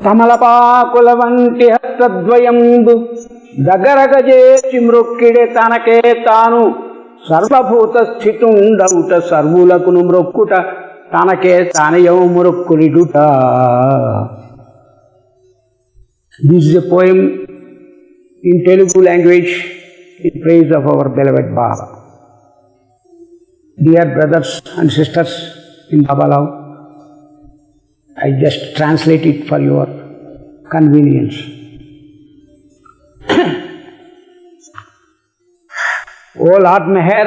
తమలపాకుల వంటి హస్తద్వయంబు దగ్గరగజేసి మృక్కిడే తనకే తాను సర్వభూత స్థితుండవుట సర్వులకును మృక్కుట తనకే తానయో మృక్కులిడుట. This is a poem in Telugu language in praise of our beloved Baba. Dear brothers and sisters in Baba love, I just translate it for your convenience. Oh Lord Meher,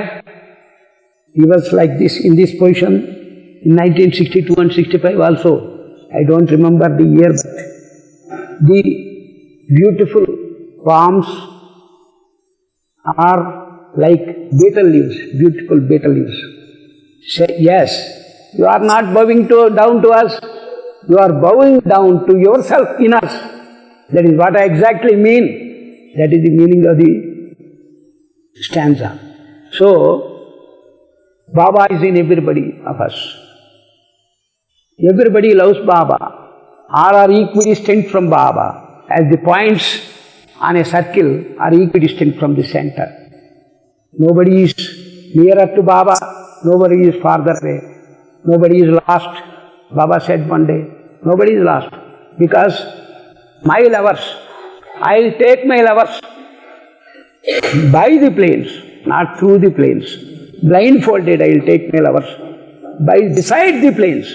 he was like this, in this position in 1962 and 65 also. I don't remember the year, but the beautiful palms are like betel leaves, beautiful betel leaves. Say, yes, you are not bowing down to us, you are bowing down to yourself in us. That is what I exactly mean. That is the meaning of the stanza. So, Baba is in everybody of us. Everybody loves Baba. All are equidistant from Baba, as the points on a circle are equidistant from the center. Nobody is nearer to Baba, nobody is farther away, nobody is lost. Baba said one day, nobody is lost, because my lovers, I will take my lovers by the plains, not through the plains. Blindfolded I will take my lovers beside the plains,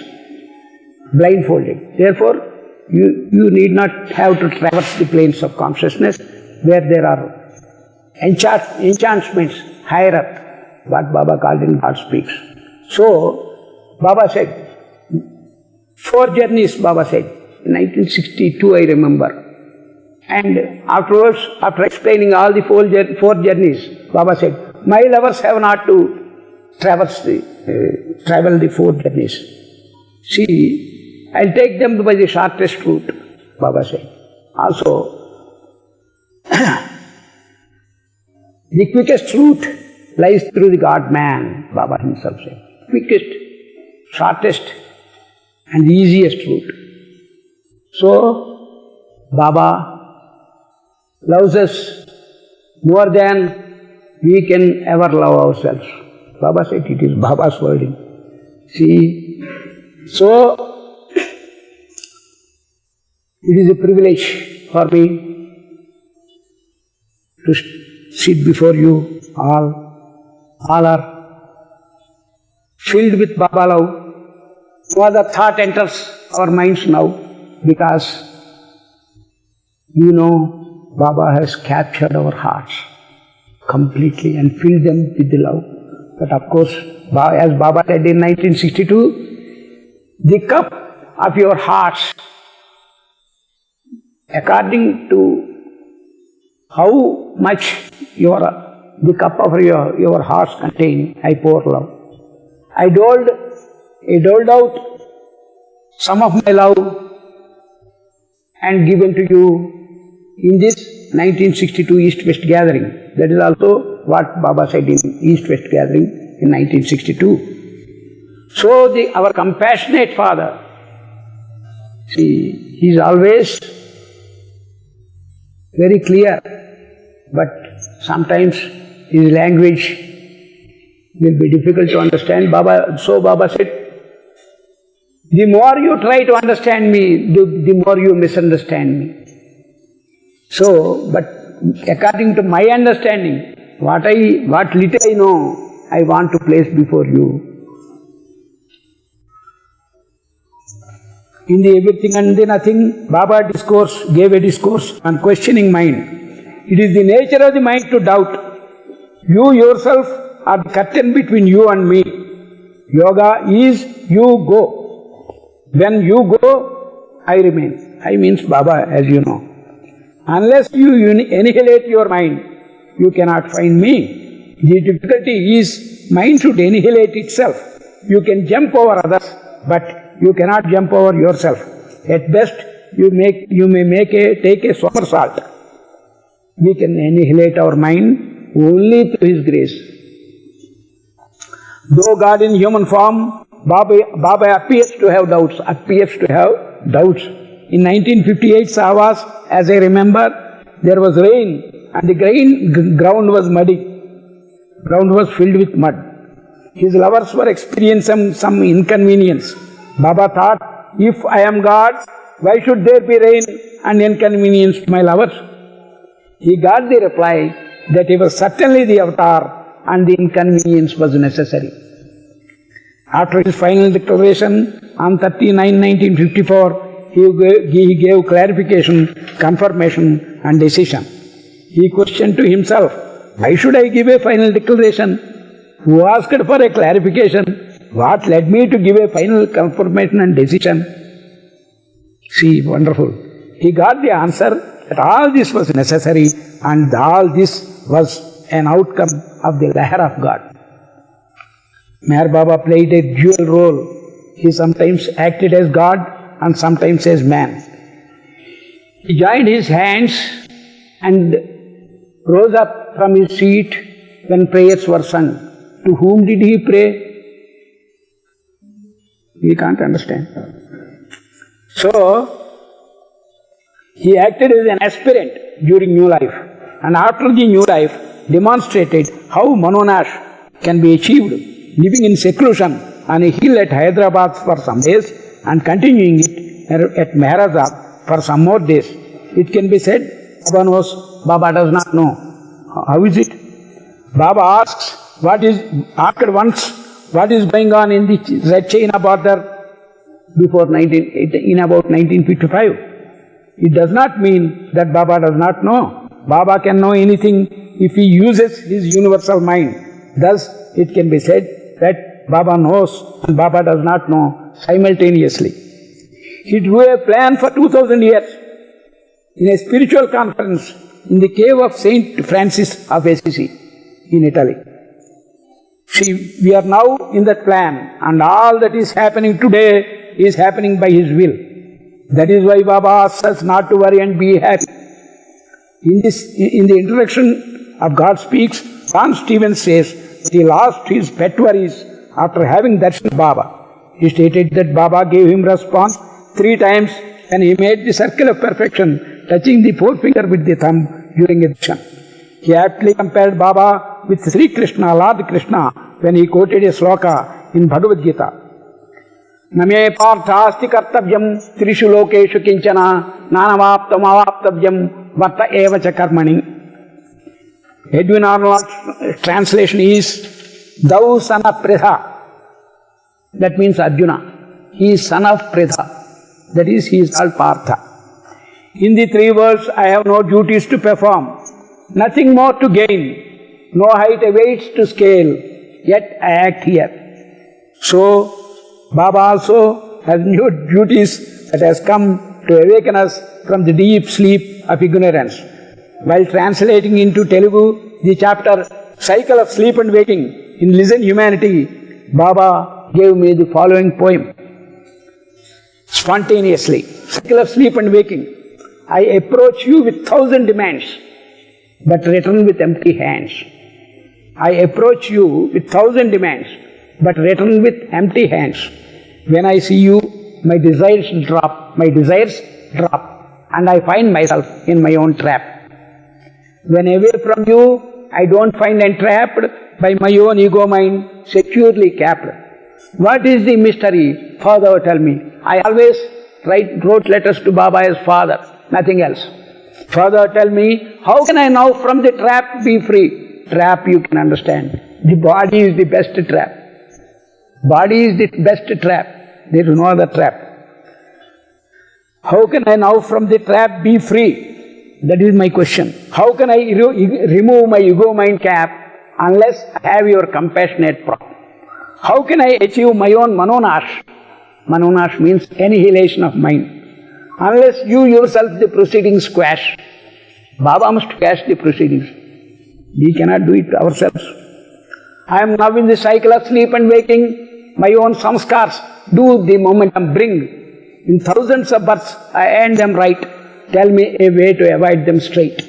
blindfolded. Therefore, you need not have to traverse the plains of consciousness where there are enchantments higher up, what Baba called in God Speaks. So, Baba said, 4 journeys Baba said, in 1962 I remember. And afterwards, after explaining all the 4 journeys, Baba said, my lovers have not to travel the 4 journeys. See, I'll take them by the shortest route, Baba said. Also, the quickest route lies through the God-man, Baba himself said. Quickest, shortest and the easiest route. So, Baba loves us more than we can ever love ourselves. Baba said it is Baba's wording. See, so it is a privilege for me to sit before you. All are filled with Baba love. No other thought enters our minds now, because you know Baba has captured our hearts completely and filled them with the love. But of course, as Baba said in 1962, the cup of your hearts, according to how much the cup of your hearts contain, I pour love. I doled out some of my love and given to you in this 1962 East-West gathering. That is also what Baba said in East-West gathering in 1962. So our compassionate Father, see, he is always very clear, but sometimes his language will be difficult to understand. So Baba said, the more you try to understand me, the more you misunderstand me. So, but according to my understanding, what little I know, I want to place before you. In the Everything and the Nothing, Baba gave a discourse on questioning mind. It is the nature of the mind to doubt. You yourself are the curtain between you and me. Yoga is you go. When you go, I remain. I means Baba, as you know. Unless you annihilate your mind, you cannot find me. The difficulty is mind should annihilate itself. You can jump over others, but you cannot jump over yourself. At best, you may take a somersault. We can annihilate our mind only through His grace. Though God in human form, Baba appears to have doubts. in 1958 Sahavas, as I remember, there was rain and the ground was muddy. Ground was filled with mud. His lovers were experiencing some inconvenience. Baba thought, if I am God, why should there be rain and inconvenience to my lovers? He got the reply that he was certainly the avatar and the inconvenience was necessary. After his final declaration on 39/1954, he gave clarification, confirmation and decision. He questioned to himself, why should I give a final declaration? Who asked for a clarification? What led me to give a final confirmation and decision? See, wonderful. He got the answer that all this was necessary and all this was an outcome of the Lahar of God. Meher Baba played a dual role. He sometimes acted as God and sometimes as man. He joined his hands and rose up from his seat when prayers were sung. To whom did he pray? We can't understand. So, he acted as an aspirant during new life, and after the new life demonstrated how Manonash can be achieved, living in seclusion on a hill at Hyderabad for some days and continuing it at Maharajah for some more days. It can be said, Baba knows, Baba does not know. How is it? Baba asked once what is going on in the Red China border in about 1955. It does not mean that Baba does not know. Baba can know anything if he uses his universal mind. Thus, it can be said that Baba knows and Baba does not know simultaneously. He drew a plan for 2000 years in a spiritual conference in the cave of Saint Francis of Assisi in Italy. See, we are now in that plan, and all that is happening today is happening by his will. That is why Baba asks us not to worry and be happy. In the introduction of God Speaks, John Stevens says that he lost his pet worries after having darshan Baba. He stated that Baba gave him response 3 times when he made the circle of perfection, touching the forefinger with the thumb during a darshan. He aptly compared Baba with Sri Krishna, Lord Krishna, when he quoted a sloka in Bhagavad Gita. Name parthasti kartavyam trishu lokeshu kinchana nanavaptam avaptavyam varta evacha karmani. Edwin Arnold's translation is, Thou son of Pritha. That means Arjuna. He is son of Pritha. That is, he is called Partha. In the 3 worlds I have no duties to perform, nothing more to gain, no height awaits to scale, yet I act here. So, Baba also has new duties that has come to awaken us from the deep sleep of ignorance. While translating into Telugu the chapter Cycle of Sleep and Waking in Listen Humanity, Baba gave me the following poem. Spontaneously, Cycle of Sleep and Waking. I approach you with 1,000 demands, but return with empty hands. I approach you with 1,000 demands, but return with empty hands. When I see you, my desires drop, and I find myself in my own trap. When away from you, I don't find entrapped by my own ego mind, securely capped. What is the mystery? Father, tell me. I always wrote letters to Baba as Father, nothing else. Father, tell me, how can I now from the trap be free? Trap you can understand. The body is the best trap. Body is the best trap. There is no other trap. How can I now from the trap be free? That is my question. How can I remove my ego mind cap unless I have your compassionate prop? How can I achieve my own Manonash? Manonash means annihilation of mind. Unless you yourself the proceedings quash. Baba must quash the proceedings. We cannot do it ourselves. I am now in the cycle of sleep and waking. My own samskars do the momentum bring. In thousands of births I end them right. Tell me a way to avoid them straight.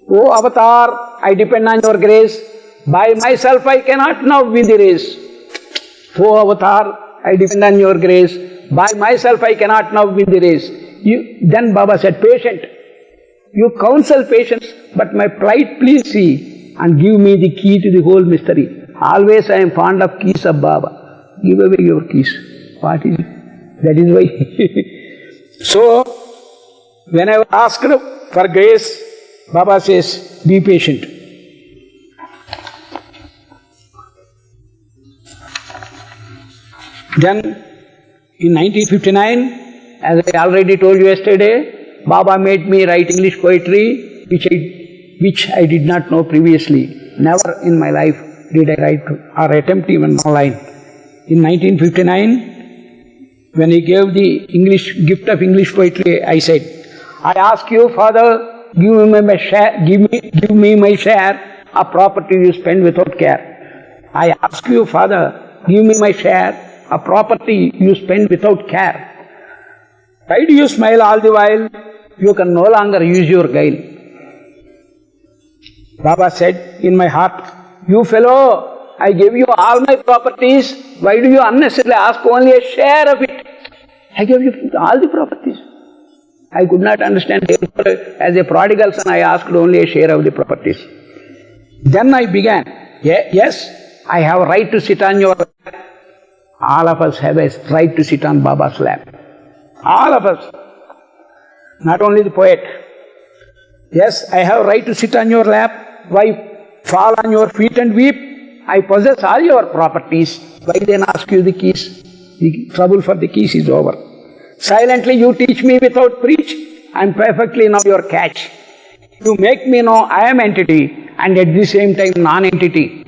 O Avatar, I depend on your grace. By myself I cannot now win the race. O Avatar, I depend on your grace. By myself I cannot now win the race. Then Baba said, patient, you counsel patience, but my plight please see and give me the key to the whole mystery. Always I am fond of keys of Baba. Give away your keys. What is it? That is why. So, when I was asked for grace, Baba says, be patient. Then, in 1959, as I already told you yesterday, Baba made me write English poetry, which I did not know previously. Never in my life did I write or attempt even one line. In 1959, when he gave the gift of English poetry, I said, I ask you, Father, give me my share of property you spend without care. I ask you, Father, give me my share of property you spend without care. Why do you smile all the while? You can no longer use your guile. Baba said in my heart, you fellow, I gave you all my properties. Why do you unnecessarily ask only a share of it? I gave you all the properties. I could not understand. Therefore, as a prodigal son, I asked only a share of the properties. Then I began. Yes, I have a right to sit on your lap. All of us have a right to sit on Baba's lap. All of us. Not only the poet. Yes, I have a right to sit on your lap. Why fall on your feet and weep? I possess all your properties. Why then ask you the keys? The trouble for the keys is over. Silently you teach me without preach. I am perfectly now your catch. You make me know I am entity and at the same time non-entity.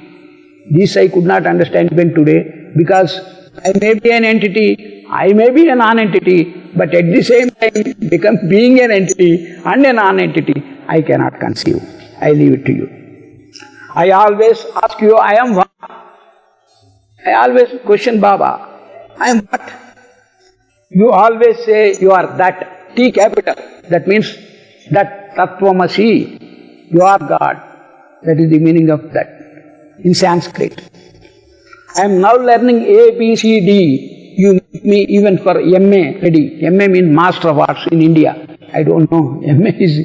This I could not understand even today, because I may be an entity, I may be a non-entity, but at the same time being an entity and a non-entity, I cannot conceive. I leave it to you. I always ask you, I am what? I always question Baba, I am what? You always say you are that, T capital. That means that Tattvamasi, you are God. That is the meaning of that in Sanskrit. I am now learning A, B, C, D. You make me even for MA ready. MA means Master of Arts in India. I don't know MA is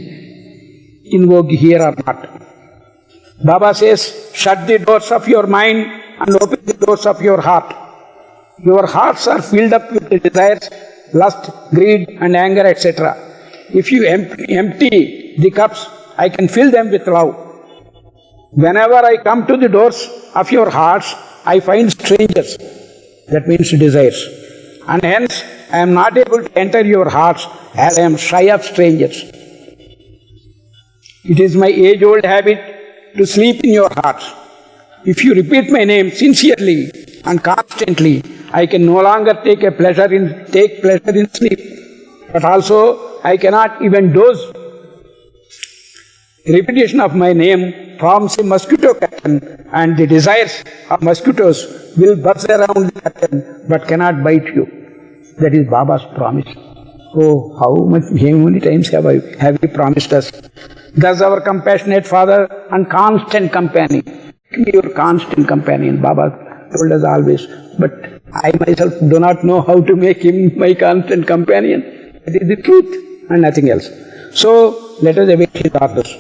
in vogue here or not. Baba says, shut the doors of your mind and open the doors of your heart. Your hearts are filled up with the desires, lust, greed and anger, etc. If you empty the cups, I can fill them with love. Whenever I come to the doors of your hearts, I find strangers. That means desires. And hence, I am not able to enter your hearts as I am shy of strangers. It is my age-old habit to sleep in your hearts. If you repeat my name sincerely and constantly, I can no longer take pleasure in sleep. But also, I cannot even doze. Repetition of my name forms a mosquito curtain, and the desires of mosquitoes will buzz around the curtain but cannot bite you. That is Baba's promise. Oh, how many times have you promised us? Thus our compassionate Father and constant companion. Make me your constant companion. Baba told us always. But I myself do not know how to make him my constant companion. That is the truth and nothing else. So, let us await his orders.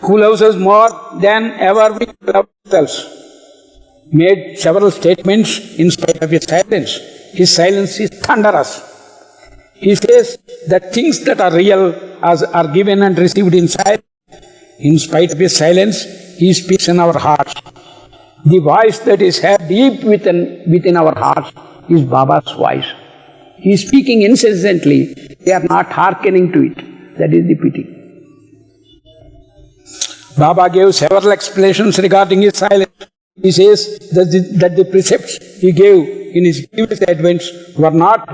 Who loves us more than ever we love ourselves, made several statements in spite of his silence. His silence is thunderous. He says that things that are real are given and received in silence. In spite of his silence, he speaks in our hearts. The voice that is heard deep within our hearts is Baba's voice. He is speaking incessantly. We are not hearkening to it. That is the pity. Baba gave several explanations regarding his silence. He says that the precepts he gave in his previous advents were not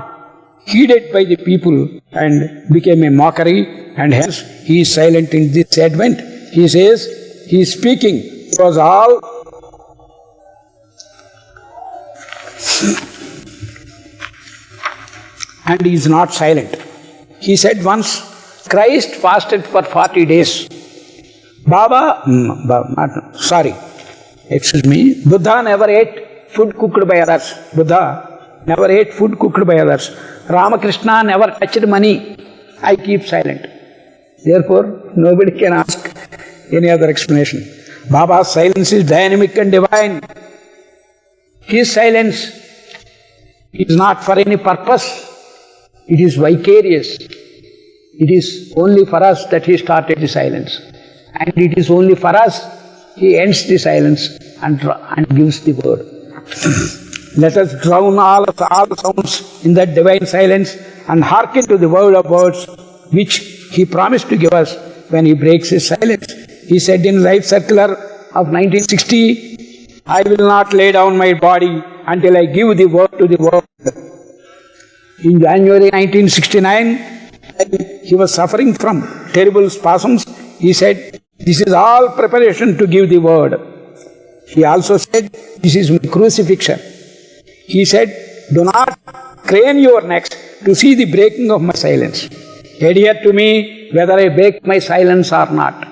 heeded by the people and became a mockery, and hence he is silent in this advent. He says he is speaking. It was all and he is not silent. He said once, Christ fasted for 40 days. Buddha never ate food cooked by others. Buddha never ate food cooked by others. Ramakrishna never touched money. I keep silent. Therefore, nobody can ask any other explanation. Baba's silence is dynamic and divine. His silence is not for any purpose. It is vicarious. It is only for us that he started the silence. And it is only for us he ends the silence and gives the word. Let us drown all the sounds in that divine silence and hearken to the word of words which he promised to give us when he breaks his silence. He said in Life Circular of 1960, I will not lay down my body until I give the word to the world. In January 1969, he was suffering from terrible spasms. He said, this is all preparation to give the word. He also said, this is my crucifixion. He said, do not crane your necks to see the breaking of my silence. Adhere to me whether I break my silence or not.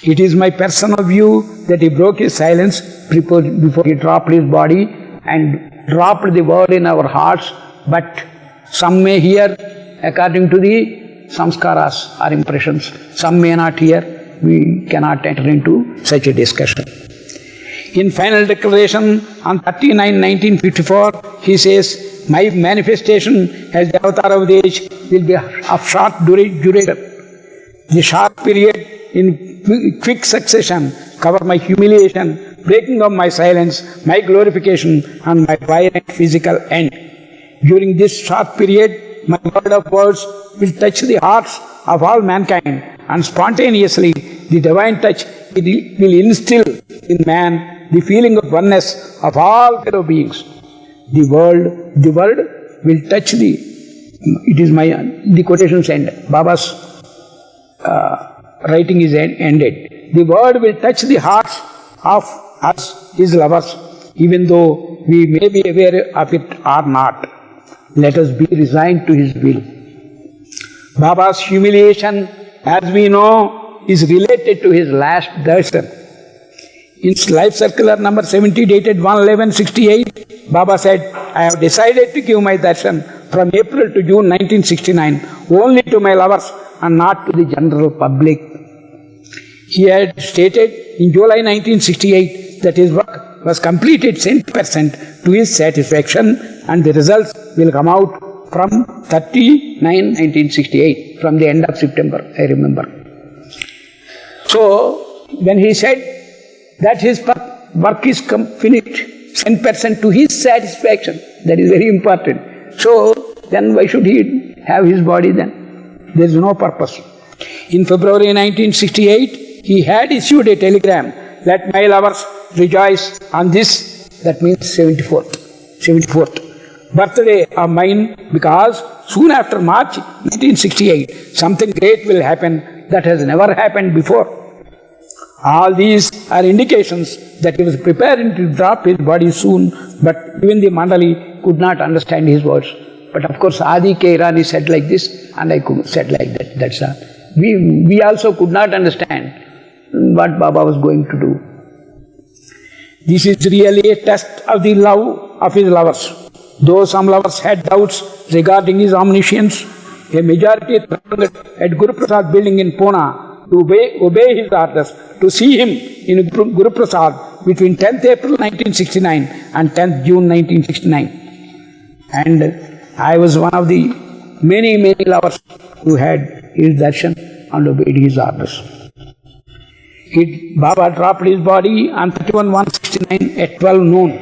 It is my personal view that he broke his silence before he dropped his body and dropped the word in our hearts, but some may hear according to the samskaras or impressions. Some may not hear. We cannot enter into such a discussion. In final declaration on 39/1954, he says, my manifestation as the avatar of the age will be of short duration. The short period in quick succession cover my humiliation, breaking of my silence, my glorification, and my violent physical end. During this short period, my word of words will touch the hearts of all mankind, and spontaneously the divine touch will instill in man the feeling of oneness of all fellow beings. The word will touch the quotations end. Baba's writing is ended. The word will touch the hearts of us, his lovers, even though we may be aware of it or not. Let us be resigned to his will. Baba's humiliation, as we know, is related to his last darshan. In Life Circular number 70 dated 1/11/68, Baba said, I have decided to give my darshan from April to June 1969 only to my lovers and not to the general public. He had stated in July 1968 that his work was completed 100% to his satisfaction, and the results will come out from 30/9/1968, from the end of September, I remember. So, when he said that his work is finished 100% to his satisfaction, that is very important. So, then why should he have his body then? There is no purpose. In February 1968, he had issued a telegram, let my lovers rejoice on this, that means 74th birthday of mine, because soon after March 1968, something great will happen that has never happened before. All these are indications that he was preparing to drop his body soon, but even the Mandali could not understand his words. But of course, Adi K. Irani said like this, and I said like that. That's all. We also could not understand what Baba was going to do. This is really a test of the love of his lovers. Though some lovers had doubts regarding his omniscience, a majority thronged at Guru Prasad building in Pune to obey his orders, to see him in Guru Prasad between 10th April 1969 and 10th June 1969. And I was one of the many lovers who had his darshan and obeyed his orders. Baba dropped his body on 31/1/69 at 12 noon.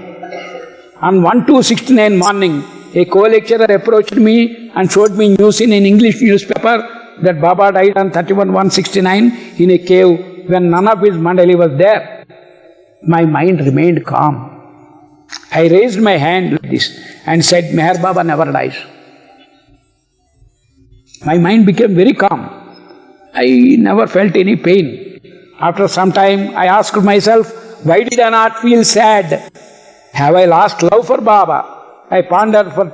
On 1/2/69 morning, a co-lecturer approached me and showed me news in an English newspaper that Baba died on 31/1/69 in a cave when none of his mandali was there. My mind remained calm. I raised my hand like this and said, Meher Baba never dies. My mind became very calm. I never felt any pain. After some time, I asked myself, why did I not feel sad? Have I lost love for Baba? I pondered for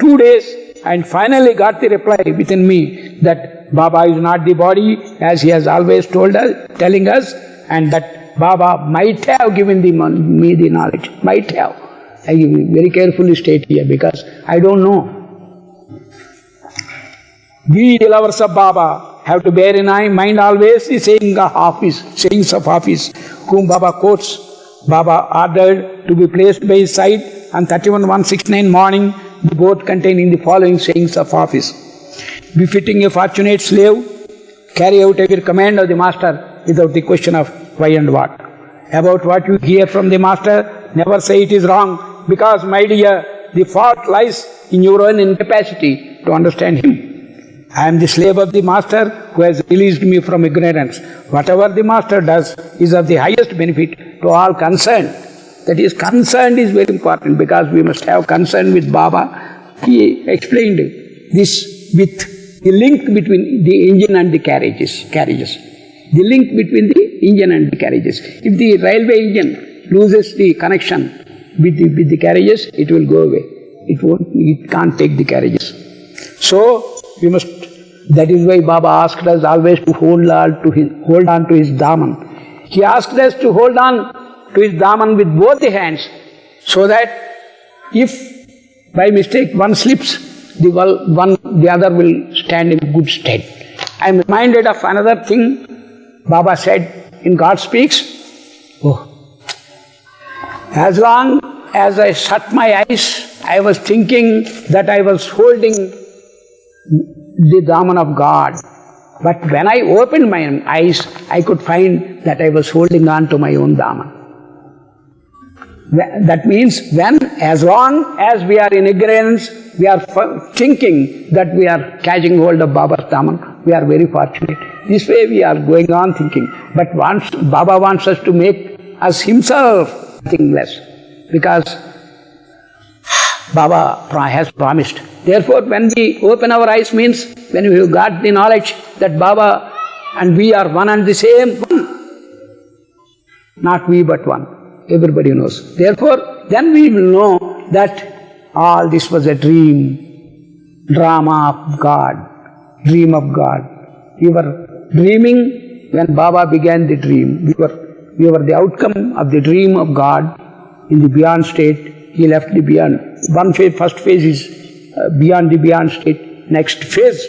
2 days and finally got the reply within me that Baba is not the body, as he has always telling us, and that Baba might have given me the knowledge, might have. I very carefully state here because I don't know. We lovers of Baba have to bear in mind always the sayings of Hafiz, whom Baba quotes. Baba ordered to be placed by his side on 31/169 morning, the boat containing the following sayings of Hafiz. Befitting a fortunate slave, carry out every command of the master without the question of why and what. About what you hear from the master, never say it is wrong, because, my dear, the fault lies in your own incapacity to understand him. I am the slave of the master who has released me from ignorance. Whatever the master does is of the highest benefit to all concerned. That is, concerned is very important because we must have concern with Baba. He explained this with the link between the engine and the carriages. The link between the engine and the carriages. If the railway engine loses the connection with the carriages, it will go away. It can't take the carriages. So, we must, that is why Baba asked us always to hold on to his daman. He asked us to hold on to his daman with both the hands, so that if by mistake one slips, the other will stand in good stead. I am reminded of another thing Baba said in God Speaks. As long as I shut my eyes, I was thinking that I was holding the daman of God. But when I opened my eyes, I could find that I was holding on to my own daman. That means as long as we are in ignorance, we are thinking that we are catching hold of Baba's daman, we are very fortunate. This way we are going on thinking. But once Baba wants us to make us himself nothing less, because Baba has promised. Therefore, when we open our eyes means when we have got the knowledge that Baba and we are one and the same, not we but one. Everybody knows. Therefore, then we will know that all this was a dream, drama of God, dream of God. We were dreaming when Baba began the dream. We were the outcome of the dream of God in the beyond state. He left the beyond. First phase is beyond the beyond state. Next phase,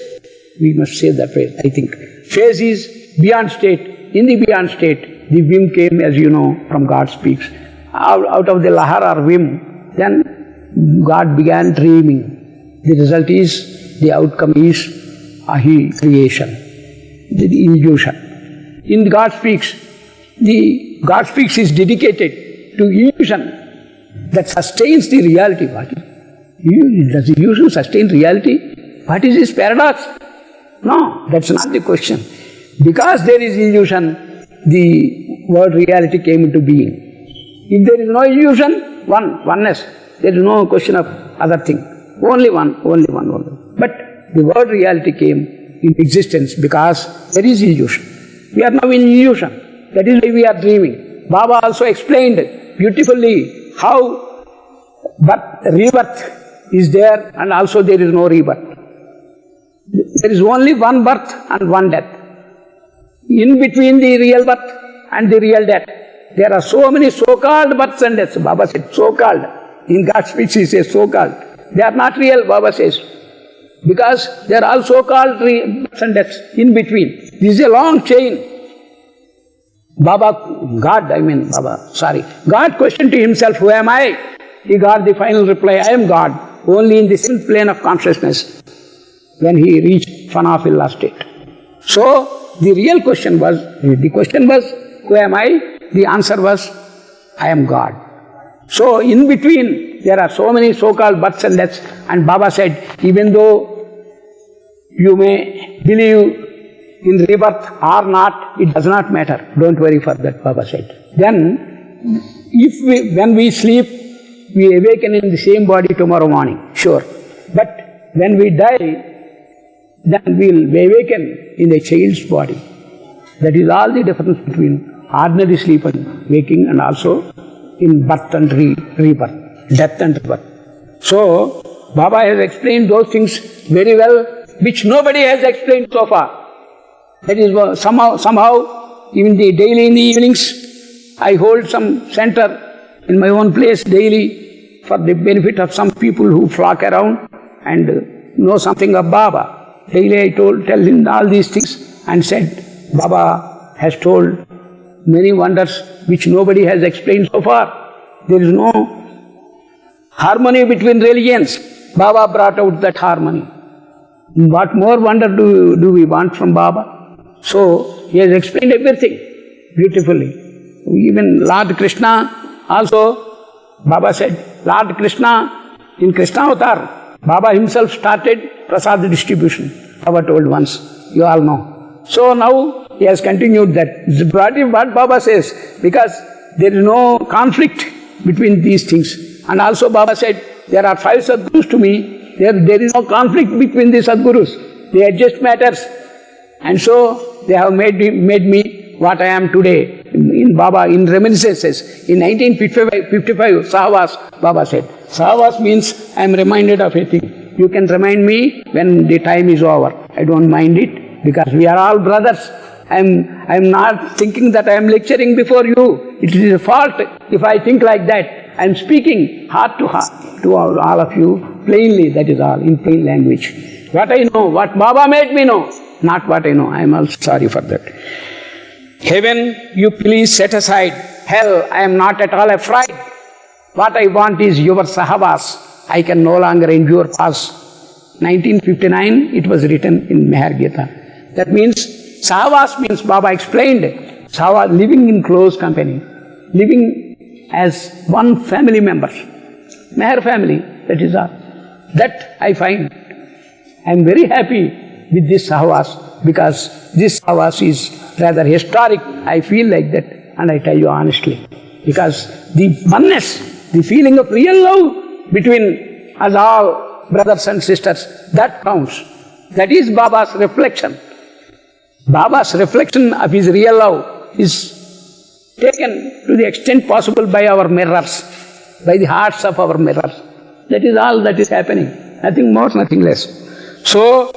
we must say that phase, I think. Phase is beyond state. In the beyond state, the whim came, as you know, from God Speaks. Out of the lahar or whim, then God began dreaming. The result is, the outcome is creation, the illusion. In God Speaks, the God Speaks is dedicated to illusion that sustains the reality. Does the illusion sustain reality? What is this paradox? No, that's not the question. Because there is illusion, the word reality came into being. If there is no illusion, oneness, there is no question of other thing. Only one. But the word reality came in existence because there is illusion. We are now in illusion. That is why we are dreaming. Baba also explained beautifully how rebirth is there and also there is no rebirth. There is only one birth and one death. In between the real birth and the real death, there are so many so-called births and deaths. Baba said so-called. In God's speech he says so-called. They are not real, Baba says. Because they are all so-called births and deaths in between. This is a long chain. God questioned to himself, who am I? He got the final reply, I am God. Only in the seventh plane of consciousness when he reached Fanafilla state. So, the real question was, who am I? The answer was, I am God. So, in between, there are so many so-called births and deaths. And Baba said, even though you may believe in rebirth or not, it does not matter. Don't worry for that, Baba said. Then, when we sleep, we awaken in the same body tomorrow morning, sure. But when we die, then we will awaken in a child's body. That is all the difference between ordinary sleep and waking, and also in birth and rebirth, death and rebirth. So, Baba has explained those things very well, which nobody has explained so far. That is somehow, even daily in the evenings, I hold some center in my own place daily, for the benefit of some people who flock around and know something of Baba. Daily I tell him all these things and said, Baba has told many wonders which nobody has explained so far. There is no harmony between religions. Baba brought out that harmony. What more wonder do we want from Baba? So, he has explained everything beautifully. Even Lord Krishna also, Baba said, Lord Krishna, in Krishna Avatar, Baba himself started prasad distribution. Baba told once, you all know. So now, he has continued that. What Baba says, because there is no conflict between these things. And also Baba said, there are 5 Sadgurus to me, there is no conflict between the Sadgurus. They adjust matters. And so, they have made me what I am today. In Baba, in reminiscences, in 1955, Sahavas, Baba said, Sahavas means I am reminded of a thing. You can remind me when the time is over. I don't mind it, because we are all brothers. I am not thinking that I am lecturing before you. It is a fault if I think like that. I am speaking heart to heart to all of you plainly, that is all, in plain language. What I know, what Baba made me know, not what I know. I am also sorry for that. Heaven, you please set aside. Hell, I am not at all afraid. What I want is your Sahavas. I can no longer endure past. 1959, it was written in MeherGita. That means, Sahavas means, Baba explained, Sahavas, living in close company, living as one family member. Meher family, that is all. That I find. I am very happy with this Sahavas, because this Sahavas is rather historic. I feel like that, and I tell you honestly. Because the oneness, the feeling of real love between us all, brothers and sisters, that counts. That is Baba's reflection. Baba's reflection of his real love is taken to the extent possible by our mirrors, by the hearts of our mirrors. That is all that is happening. Nothing more, nothing less. So,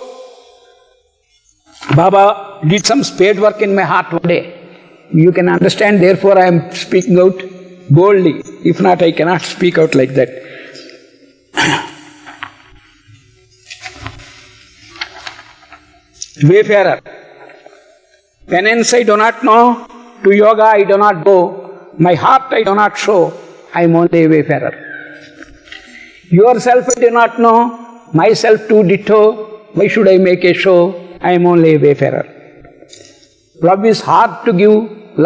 Baba did some spade work in my heart one day. You can understand, therefore I am speaking out boldly. If not, I cannot speak out like that. Wayfarer. Penance I do not know, to yoga I do not go, my heart I do not show, I am only a wayfarer. Yourself I do not know, myself too ditto, why should I make a show, I am only a wayfarer. Love is hard to give,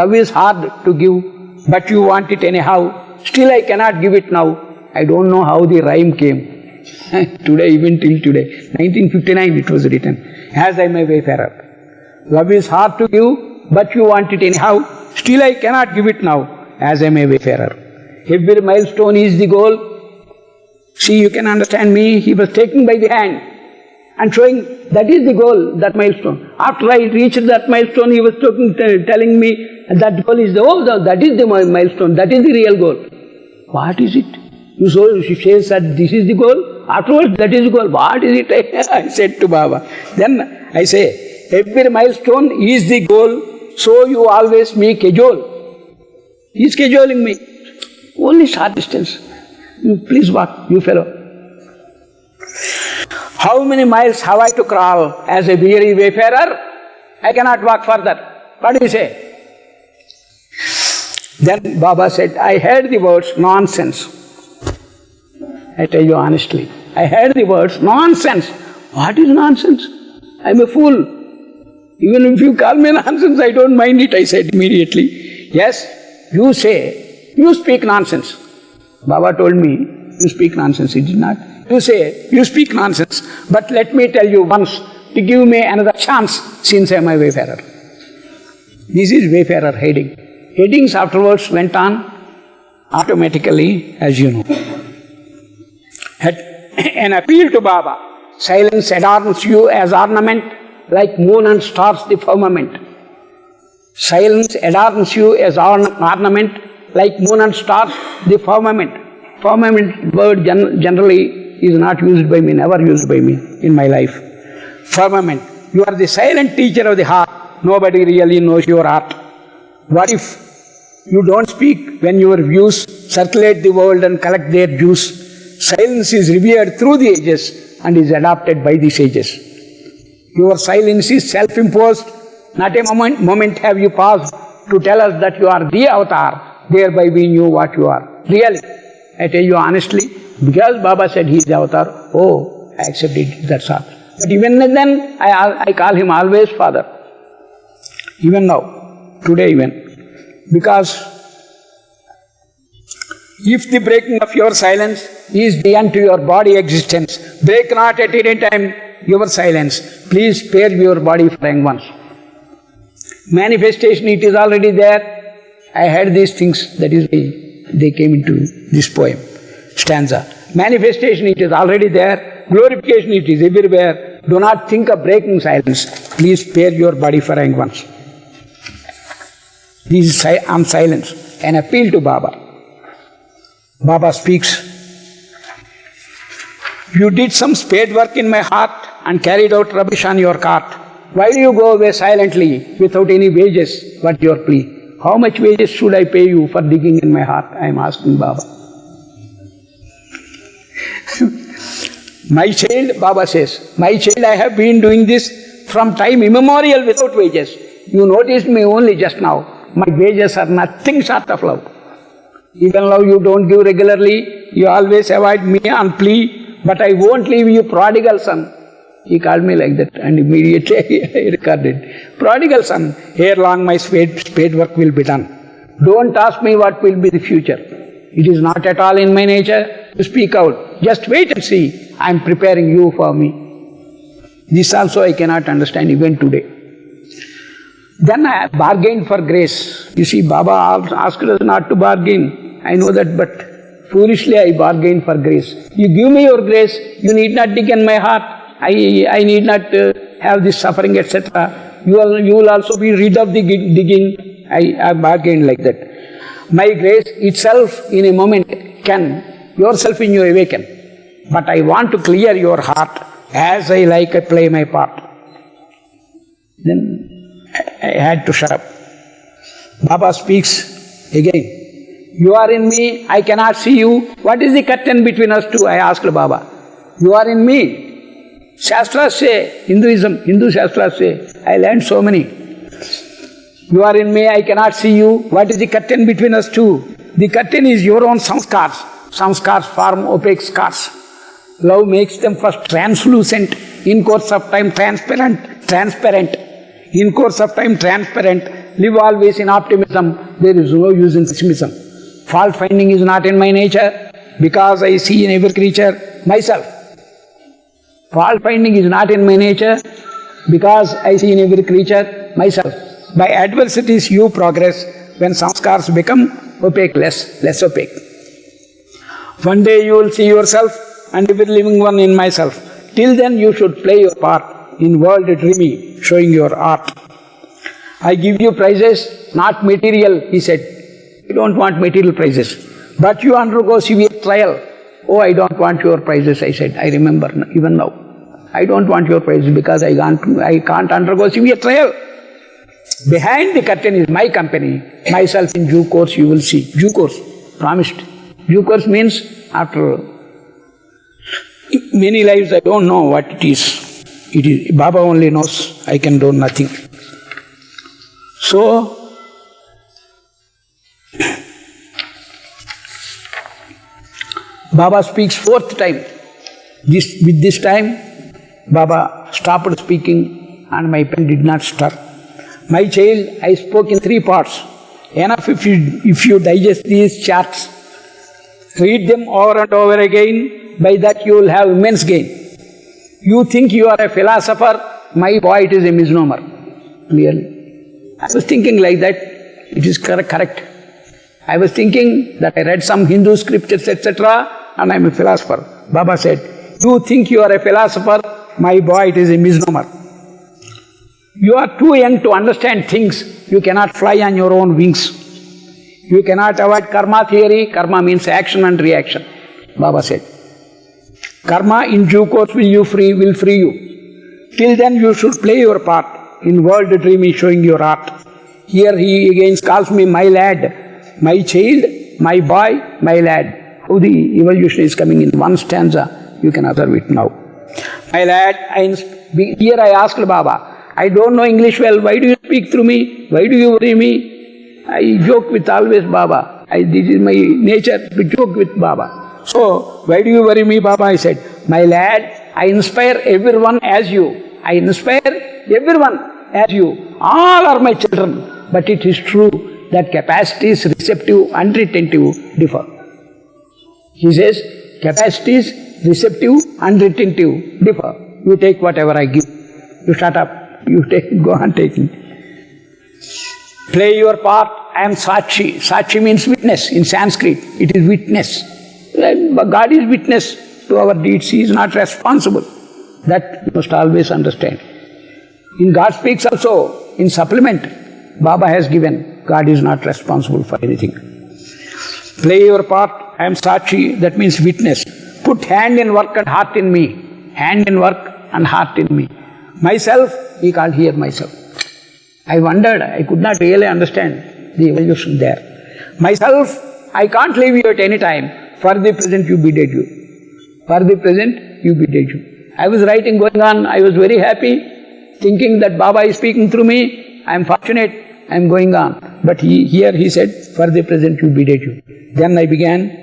but you want it anyhow, still I cannot give it now, I don't know how the rhyme came. Today, even till today, 1959 it was written, as I am a wayfarer. Love is hard to give, but you want it anyhow, still I cannot give it now, as I am a wayfarer. Every milestone is the goal. See, you can understand me, he was taking by the hand and showing that is the goal, that milestone. After I reached that milestone, he was telling me that goal is that is the milestone, that is the real goal. What is it? You say that this is the goal, afterwards that is the goal. What is it? I said to Baba. Then I say, every milestone is the goal, so you always make cajole. He is cajoling me. Only short distance. You please walk, you fellow. How many miles have I to crawl as a weary wayfarer? I cannot walk further. What do you say? Then Baba said, I heard the words nonsense. I tell you honestly, I heard the words nonsense. What is nonsense? I am a fool. Even if you call me nonsense, I don't mind it, I said immediately. Yes, you say, you speak nonsense. Baba told me, you speak nonsense. He did not. You say, you speak nonsense, but let me tell you once, to give me another chance, since I am a wayfarer. This is wayfarer heading. Headings afterwards went on automatically, as you know. An appeal to Baba. Silence adorns you as ornament, like moon and stars the firmament. Silence adorns you as ornament, like moon and stars the firmament. Firmament word generally is not used by me, never used by me in my life. Firmament. You are the silent teacher of the heart. Nobody really knows your heart. What if you don't speak when your views circulate the world and collect their juice. Silence is revered through the ages and is adopted by the sages. Your silence is self-imposed. Not a moment have you paused to tell us that you are the avatar, thereby we knew what you are. Really, I tell you honestly, because Baba said he is the avatar, oh, I accept it, that's all. But even then, I call him always Father. Even now, today even. Because if the breaking of your silence is the end to your body existence, break not at any time your silence. Please spare your body for young ones. Manifestation, it is already there. I heard these things, that is why they came into this poem, stanza. Manifestation, it is already there. Glorification, it is everywhere. Do not think of breaking silence. Please spare your body for young ones. This is on silence, an appeal to Baba. Baba speaks, you did some spade work in my heart and carried out rubbish on your cart. Why do you go away silently without any wages? What's your plea? How much wages should I pay you for digging in my heart? I am asking Baba. My child, Baba says, my child, I have been doing this from time immemorial without wages. You noticed me only just now. My wages are nothing short of love. Even though you don't give regularly, you always avoid me on plea, but I won't leave you, prodigal son. He called me like that and immediately I recorded. Prodigal son, ere long my spade work will be done. Don't ask me what will be the future. It is not at all in my nature to speak out. Just wait and see. I am preparing you for me. This also I cannot understand even today. Then I bargained for grace. You see, Baba asked us not to bargain. I know that, but foolishly I bargained for grace. You give me your grace, you need not dig in my heart. I need not have this suffering, etc. You will also be rid of the digging. I bargained like that. My grace itself in a moment can yourself in you awaken. But I want to clear your heart as I like I play my part. Then I had to shut up. Baba speaks again. You are in me, I cannot see you. What is the curtain between us two? I asked Baba. You are in me. Shastras say, Hindu Shastras say, I learned so many. You are in me, I cannot see you. What is the curtain between us two? The curtain is your own samskars. Samskars form opaque scars. Love makes them first translucent, in course of time transparent. In course of time transparent. Live always in optimism. There is no use in pessimism. Fault finding is not in my nature, because I see in every creature myself. Fault finding is not in my nature, because I see in every creature myself. By adversities you progress, when samskars become opaque, less opaque. One day you will see yourself and every living one in myself. Till then you should play your part in world dreamy, showing your art. I give you prizes, not material, he said. I don't want material prizes. But you undergo severe trial. Oh, I don't want your prizes, I said. I remember even now. I don't want your prizes because I can't undergo severe trial. Behind the curtain is my company. Myself in due course you will see. Due course, promised. Due course means after many lives I don't know what it is. It is Baba only knows. I can do nothing. So, Baba speaks fourth time. With this time, Baba stopped speaking and my pen did not stir. My child, I spoke in 3 parts. Enough if you digest these charts. Read them over and over again. By that you will have immense gain. You think you are a philosopher. My boy, it is a misnomer. Clearly. I was thinking like that. It is correct. I was thinking that I read some Hindu scriptures, etc. and I am a philosopher. Baba said, you think you are a philosopher. My boy, it is a misnomer. You are too young to understand things. You cannot fly on your own wings. You cannot avoid karma theory. Karma means action and reaction. Baba said. Karma in due course will free you. Till then you should play your part in world dreamy, showing your art. Here he again calls me my lad, my child. my boy, my lad. How the evolution is coming in one stanza, you can observe it now. My lad, here I asked Baba, I don't know English well, why do you speak through me? Why do you worry me? I joke with always Baba. This is my nature to joke with Baba. So, why do you worry me, Baba? I said, my lad, I inspire everyone as you. I inspire everyone as you. All are my children. But it is true that capacities, receptive and retentive differ. He says, capacities, receptive and retentive differ. You take whatever I give. You shut up. You take, go on taking. Play your part. I am Sachi. Sachi means witness. In Sanskrit, it is witness. God is witness to our deeds. He is not responsible. That you must always understand. In God Speaks also, in supplement, Baba has given, God is not responsible for anything. Play your part. I am Sachi. That means witness. Put hand in work and heart in me. Hand in work and heart in me. Myself, he can't hear myself. I wondered, I could not really understand the evolution there. Myself, I can't leave you at any time. For the present, you bided you. For the present, you bided you. I was writing going on, I was very happy, thinking that Baba is speaking through me. I am fortunate, I am going on. But here he said, for the present, you bided you. Then I began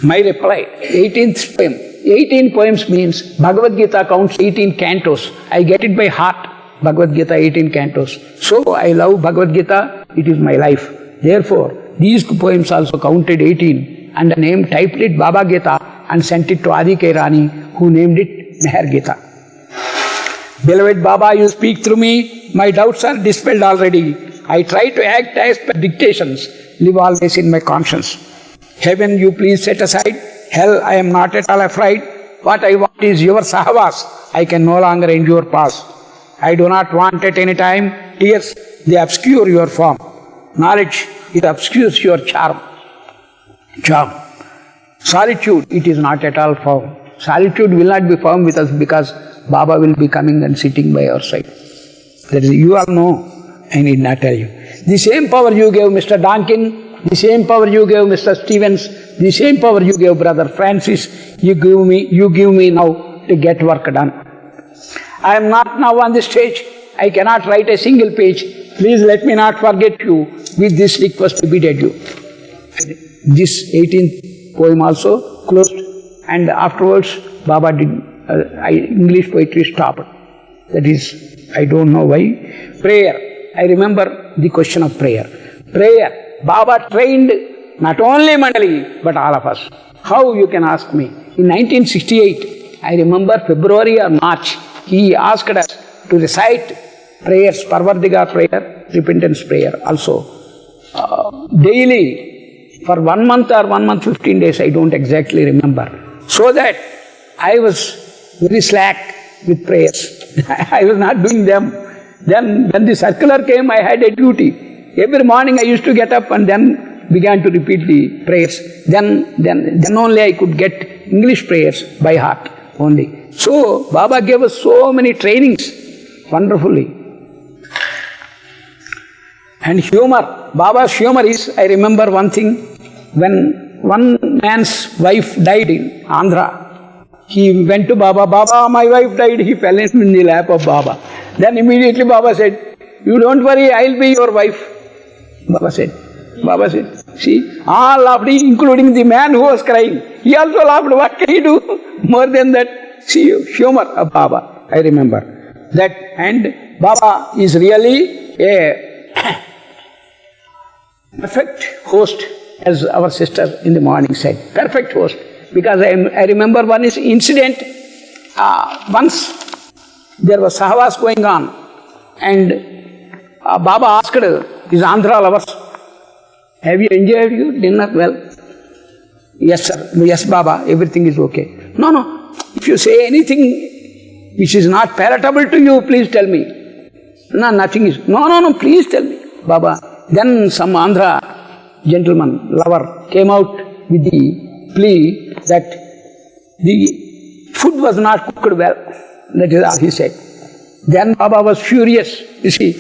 my reply, 18th poem. 18 poems means Bhagavad Gita counts 18 cantos. I get it by heart, Bhagavad Gita 18 cantos. So I love Bhagavad Gita, it is my life. Therefore, these poems also counted 18 and the name typed it Baba Gita and sent it to Adi Kairani who named it Meher Gita. Beloved Baba, you speak through me, my doubts are dispelled already. I try to act as per dictations, live always in my conscience. Heaven, you please set aside. Hell, I am not at all afraid. What I want is your Sahavas. I can no longer endure past. I do not want at any time tears, they obscure your form. Knowledge, it obscures your charm. Solitude, it is not at all found. Solitude will not be found with us because Baba will be coming and sitting by our side. That is, you all know, I need not tell you. The same power you gave Mr. Donkin, the same power you gave Mr. Stevens, the same power you gave Brother Francis, you give me now to get work done. I am not now on the stage. I cannot write a single page. Please let me not forget you. With this request to bided you. This 18th poem also closed, and afterwards Baba did English poetry stopped. That is, I don't know why. Prayer. I remember the question of prayer. Prayer. Baba trained not only Mandali, but all of us. How, you can ask me. In 1968, I remember February or March, he asked us to recite prayers, Parvardigar prayer, repentance prayer also. Daily, for 1 month or 1 month 15 days, I don't exactly remember. So that I was very slack with prayers. I was not doing them. Then when the circular came, I had a duty. Every morning I used to get up and then began to repeat the prayers. Then only I could get English prayers by heart only. So Baba gave us so many trainings wonderfully. And humor. Baba's humor is, I remember one thing, when one man's wife died in Andhra, he went to Baba, Baba, my wife died, he fell in the lap of Baba. Then immediately Baba said, you don't worry, I'll be your wife. Baba said, see, all laughed, including the man who was crying. He also laughed, what can he do? More than that, see, humor of Baba, I remember. That, and Baba is really a perfect host, as our sister in the morning said. Perfect host. Because I remember one incident, once there was Sahavas going on, and Baba asked his Andhra lovers, have you enjoyed your dinner well? Yes, sir. Yes, Baba, everything is okay. No, if you say anything which is not palatable to you, please tell me. No, nothing is. No, please tell me. Baba, then some Andhra gentleman, lover, came out with the plea that the food was not cooked well. That is all he said. Then Baba was furious. You see,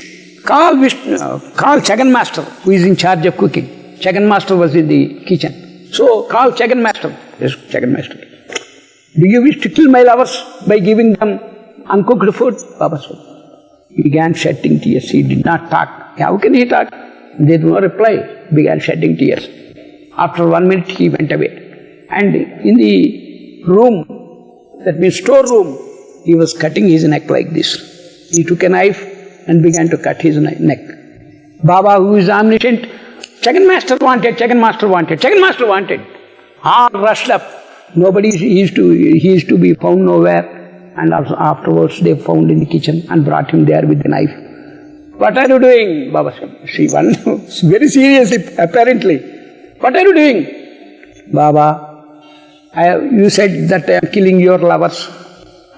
call Chagan Master, who is in charge of cooking. Chagan Master was in the kitchen. So call Chagan Master. Yes, Chagan Master. Do you wish to kill my lovers by giving them uncooked food? Baba said. He began shedding tears. He did not talk. How can he talk? There was no reply. He began shedding tears. After 1 minute, he went away. And in the room, that means storeroom, he was cutting his neck like this. He took a knife and began to cut his neck. Baba, who is omniscient, Chagan Master wanted, Chagan Master wanted, Chagan Master wanted. All rushed up. Nobody he is to be found nowhere. And also afterwards they found in the kitchen and brought him there with the knife. What are you doing? Baba said, she one very seriously, apparently. What are you doing? Baba, you said that I am killing your lovers.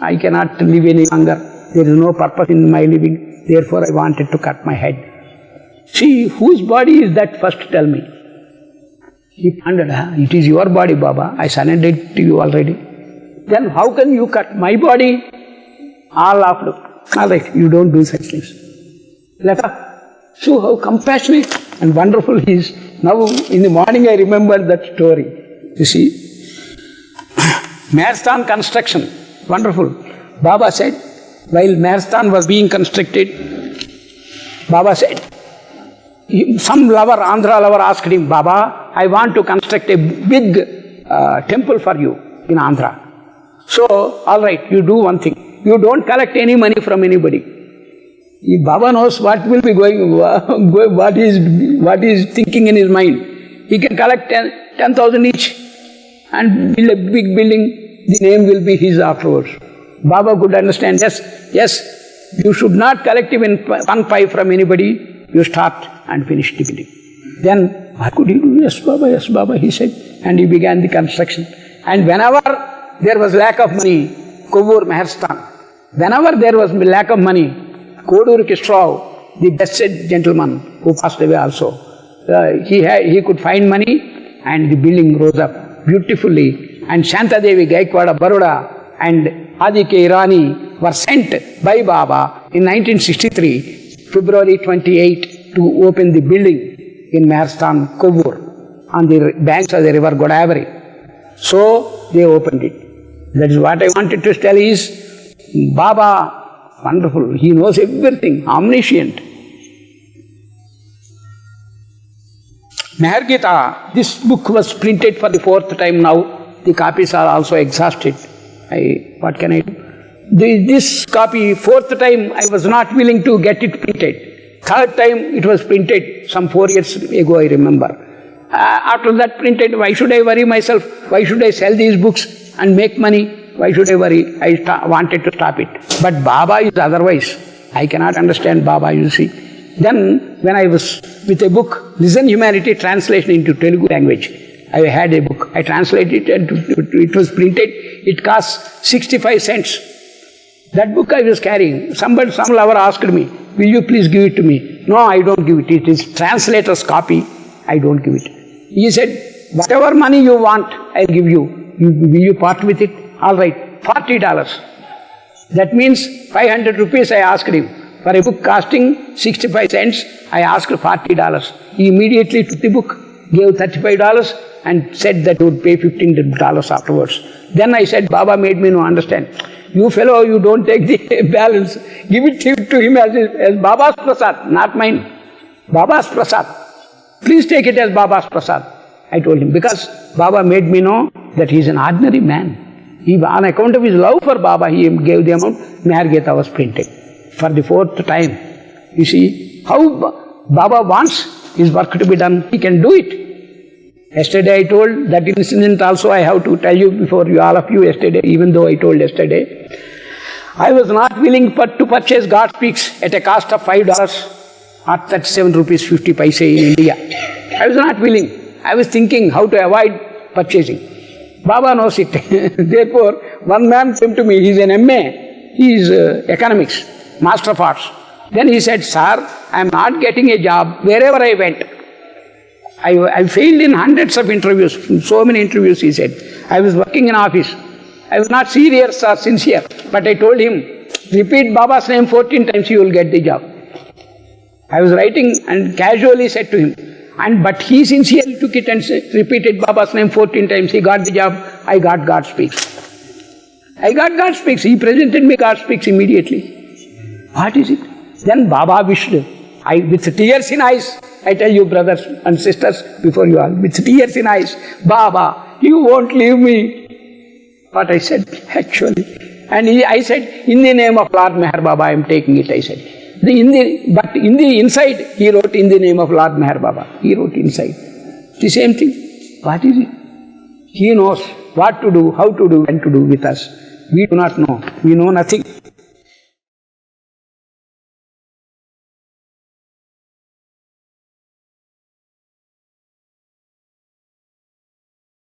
I cannot live any longer. There is no purpose in my living. Therefore I wanted to cut my head. See, whose body is that first? Tell me. He pondered, it is your body, Baba. I surrendered it to you already. Then how can you cut my body? All laughed. All right, you don't do such things. Let us show how compassionate and wonderful he is. Now in the morning I remember that story. You see, MeherStan construction, wonderful. Baba said, while MeherStan was being constructed, Baba said, some lover, Andhra lover asked him, Baba, I want to construct a big temple for you in Andhra. So, all right, you do one thing. You don't collect any money from anybody. If Baba knows what will be going, what is thinking in his mind. He can collect 10,000 each and build a big building. The name will be his afterwards. Baba could understand, yes, you should not collect even 1 pi from anybody. You start and finish the building. Then, what could he do? Yes, Baba, he said. And he began the construction. And whenever there was lack of money, Kovur MeherStan. Whenever there was lack of money, Kodur Kisrao, the blessed gentleman who passed away also, he could find money and the building rose up beautifully. And Shantadevi Gaikwad of Baroda and Adike Irani were sent by Baba in 1963, February 28, to open the building in MeherStan, Kovur, on the banks of the river Godavari. So they opened it. That is what I wanted to tell is, Baba, wonderful, he knows everything, omniscient. Meher Gita, this book was printed for the 4th time now. The copies are also exhausted. What can I do? This copy, 4th time, I was not willing to get it printed. 3rd time, it was printed some 4 years ago, I remember. After that printed, why should I worry myself? Why should I sell these books and make money? Why should I worry? I wanted to stop it. But Baba is otherwise. I cannot understand Baba, you see. Then, when I was with a book, Listen Humanity, translation into Telugu language, I had a book. I translated it and it was printed. It cost 65 cents. That book I was carrying. Some lover asked me, will you please give it to me? No, I don't give it. It is translator's copy. I don't give it. He said, whatever money you want, I'll give you. Will you part with it? All right, $40. That means 500 rupees I asked him. For a book costing 65 cents, I asked $40. He immediately took the book, gave $35 and said that he would pay $15 afterwards. Then I said, Baba made me no understand. You fellow, you don't take the balance. Give it to him as Baba's prasad, not mine. Baba's prasad. Please take it as Baba's prasad. I told him, because Baba made me know that he is an ordinary man. On account of his love for Baba, he gave the amount. Meher Gita was printed for the 4th time. You see, how Baba wants his work to be done, he can do it. Yesterday I told that incident also. I have to tell you before you, all of you yesterday, even though I told yesterday. I was not willing to purchase God Speaks at a cost of $5 or 37 rupees 50 paise in India. I was not willing. I was thinking how to avoid purchasing. Baba knows it. Therefore, one man came to me, he is an MA, he is economics, Master of Arts. Then he said, sir, I am not getting a job wherever I went. I failed in hundreds of interviews, so many interviews, he said. I was working in office. I was not serious or sincere, but I told him, repeat Baba's name 14 times, you will get the job. I was writing and casually said to him, But he sincerely took it and repeated Baba's name 14 times. He got the job. I got God Speaks. I got God Speaks. He presented me God Speaks immediately. What is it? Then Baba wished. With tears in eyes, I tell you, brothers and sisters, before you all, with tears in eyes, Baba, you won't leave me. What I said, actually. And I said, in the name of Lord Meher Baba, I am taking it, I said. But in the inside, he wrote in the name of Lord Meher Baba. He wrote inside. The same thing. What is it? He knows what to do, how to do, and to do with us. We do not know. We know nothing.